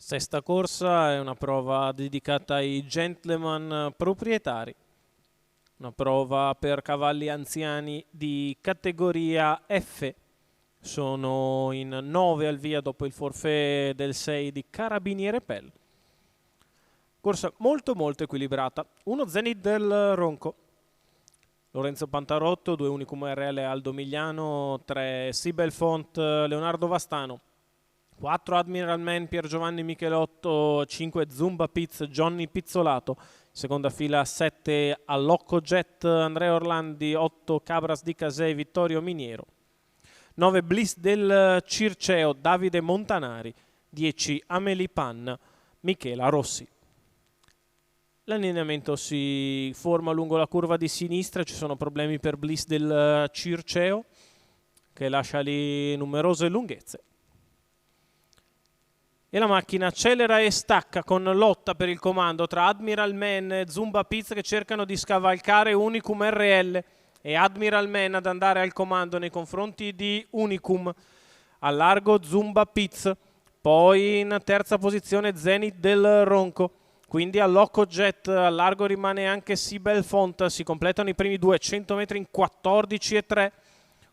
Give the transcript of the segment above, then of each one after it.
Sesta corsa è una prova dedicata ai gentleman proprietari, una prova per cavalli anziani di categoria F. Sono in 9 al via dopo il forfait del 6 di Carabiniere Pell. Corsa molto equilibrata. 1 Zenith del Ronco, Lorenzo Pantarotto, 2 Unicum RL Aldo Migliano, 3 Sibelfont Leonardo Vastano, 4 Admiral Man Pier Giovanni Michelotto, 5 Zumba Piz Johnny Pizzolato, seconda fila 7 Allocco Jet Andrea Orlandi, 8 Cabras di Casei Vittorio Miniero, 9 Bliss del Circeo Davide Montanari, 10 Amelie Pan Michela Rossi. L'allineamento si forma lungo la curva di sinistra, ci sono problemi per Bliss del Circeo che lascia lì numerose lunghezze. E la macchina accelera e stacca con lotta per il comando tra Admiral Man e Zumba Piz che cercano di scavalcare Unicum RL e Admiral Man ad andare al comando nei confronti di Unicum. A largo Zumba Piz, poi in terza posizione Zenith del Ronco, quindi Allocco Jet, a largo rimane anche Sibelfont, si completano i primi 200 metri in 14,3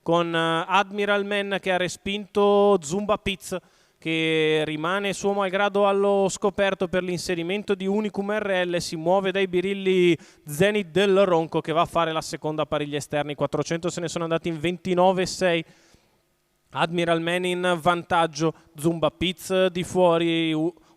con Admiral Man che ha respinto Zumba Piz, che rimane suo malgrado allo scoperto per l'inserimento di Unicum RL. Si muove dai birilli Zenith del Ronco che va a fare la seconda pariglia esterni. 400 se ne sono andati in 29,6. Admiral Man in vantaggio, Zumba Piz di fuori,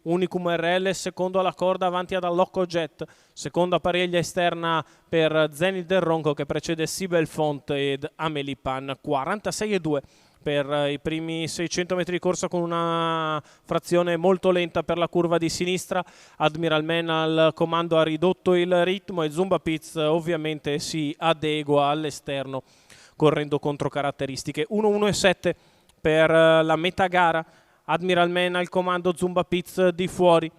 Unicum RL secondo alla corda avanti ad Allocco Jet. Seconda pariglia esterna per Zenith del Ronco che precede Sibelfont ed Amelie Pan. 46,2 per i primi 600 metri di corsa con una frazione molto lenta per la curva di sinistra. Admiral Man al comando ha ridotto il ritmo e Zumba Piz ovviamente si adegua all'esterno correndo contro caratteristiche. 1,1,7 per la metà gara. Admiral Man al comando, Zumba Piz di fuori.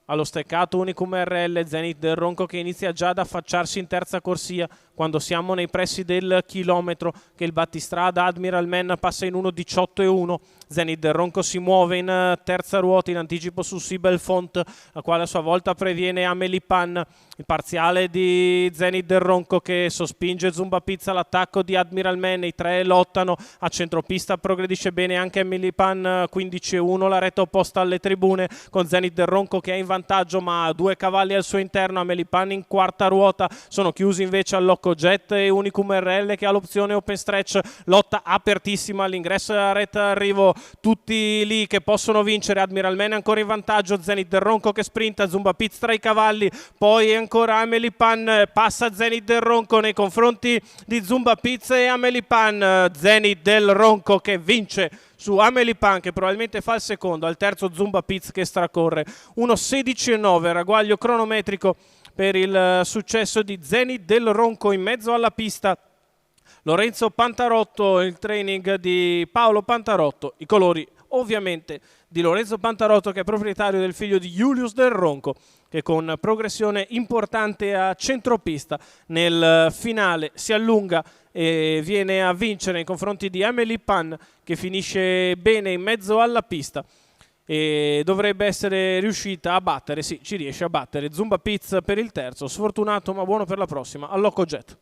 Allo steccato Unicum RL, Zenith del Ronco che inizia già ad affacciarsi in terza corsia quando siamo nei pressi del chilometro che il battistrada. Admiral Man passa in 1,18,1. Zenith del Ronco si muove in terza ruota in anticipo su Sibelfont, la quale a sua volta previene Amelie Pan. Il parziale di Zenith del Ronco che sospinge Zumba Piz all'attacco di Admiral Man. I tre lottano a centropista, progredisce bene anche Amelie Pan, 15,1. La retta opposta alle tribune con Zenith del Ronco che è in vantaggio ma ha 2 cavalli al suo interno. Amelie Pan in quarta ruota, sono chiusi invece Allocco Jet e Unicum RL che ha l'opzione open stretch. Lotta apertissima all'ingresso della retta arrivo, tutti lì che possono vincere. Admiral Man ancora in vantaggio, Zenith del Ronco che sprinta, Zumba Piz tra i cavalli, poi ancora Amelie Pan, passa Zenith del Ronco nei confronti di Zumba Piz e Amelie Pan. Zenith del Ronco che vince su Amelie Pan che probabilmente fa il secondo, al terzo Zumba Piz che stracorre. 1,16,9 ragguaglio cronometrico per il successo di Zenith del Ronco. In mezzo alla pista Lorenzo Pantarotto, il training di Paolo Pantarotto, i colori ovviamente di Lorenzo Pantarotto che è proprietario del figlio di Julius del Ronco che con progressione importante a centropista nel finale si allunga e viene a vincere nei confronti di Amelie Pan che finisce bene in mezzo alla pista e dovrebbe essere riuscita a battere, sì, ci riesce a battere Zumba Piz per il terzo, sfortunato ma buono per la prossima, Allocco Jet.